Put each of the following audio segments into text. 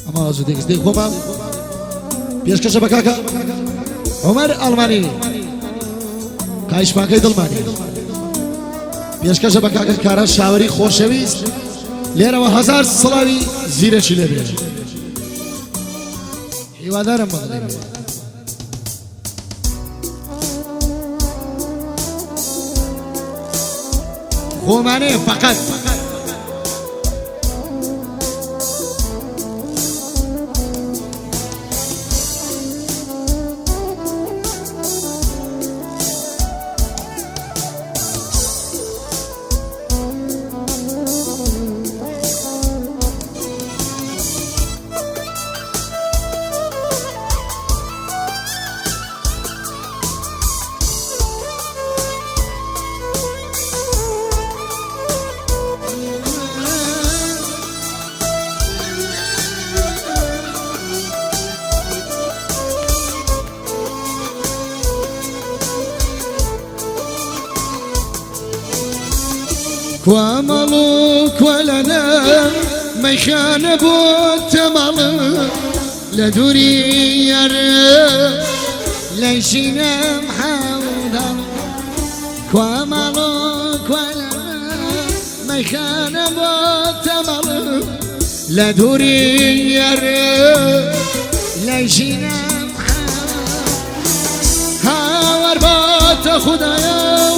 اما آزودی کسی خوبم پیش کشه بکاکا عمر آلمانی کاش پاکی دلمانی پیش کشه بکاکا کارا شاوری خوشویست لیره و هزار سلاوی زیر شیله بیه هیوادارم بغلی خومانه فقط ومالك ولنا ميخان بوت مالك لدوري يرى ليشينا محاودا ومالك ولنا ميخان بوت مالك لدوري يرى ليشينا محاودا هاور بوت خدايا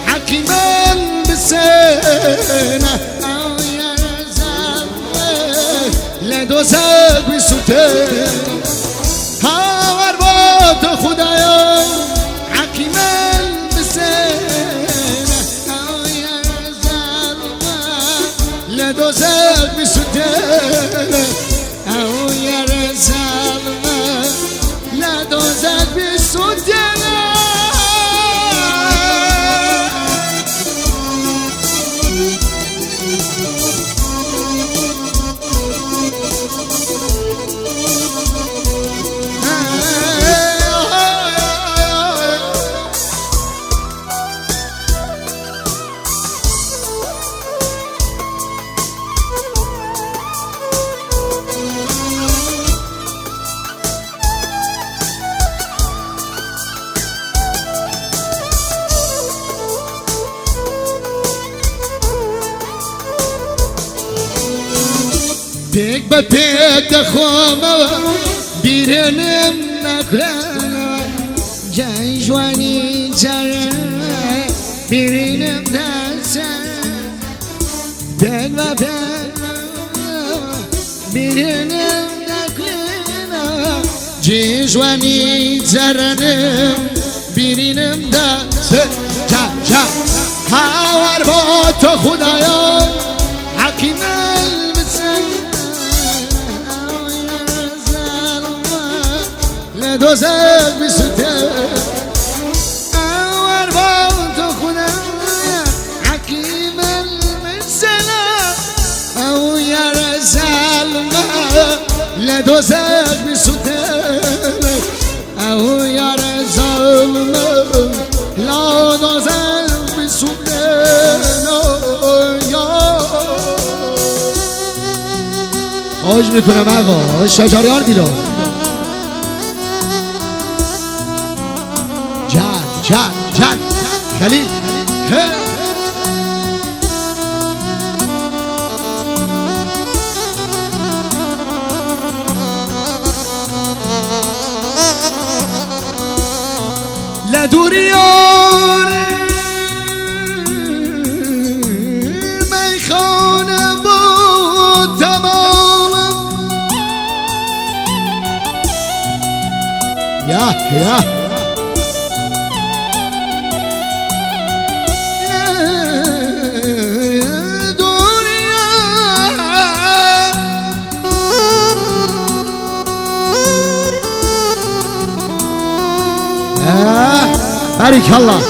حكيما بسنة أو يرزق لدوزك بسوتين هاور بوت خدايا حكيما بسنة أو يرزق لدوزك بسوتين أو يرزق لدوزك بسوتين بيك ببيك دخومة بيرنم نكلانا جاي جواني جرى بيرنم ناسا بيك ببيك بيرنم نكلانا جاي جواني جرى بيرنم ناسا جا جا هاور بوت خدايا حكيما دوزك بسوتين أول بوت خدايا حكيم المسلة أو يا رزالما لدوزك بسوتين أو يا رزالما لا دوزك بسوتين خوش میکنم آقا شجریان بیرو جان جان خليل لا دوريون ما يخون ابو تمام يا بارك الله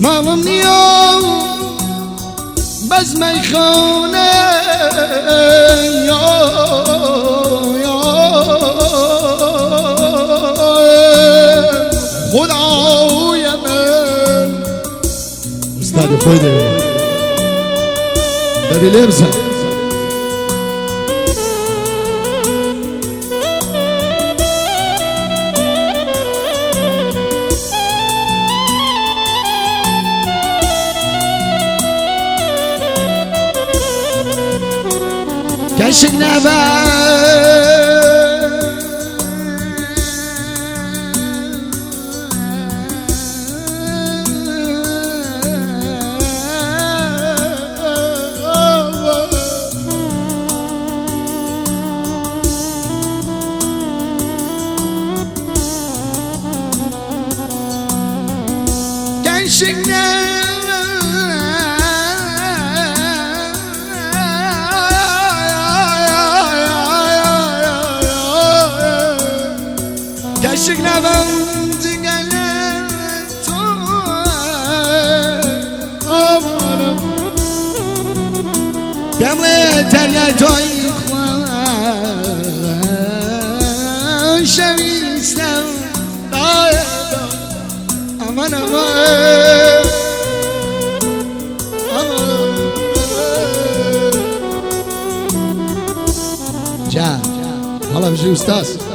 حالم نیام بز میخانه خدای من استاد خودت ببی لبزن كشك Kaşık levent gelen amanım Gemle terya toy şevistem aman aman Ja, hala bir şey ustaz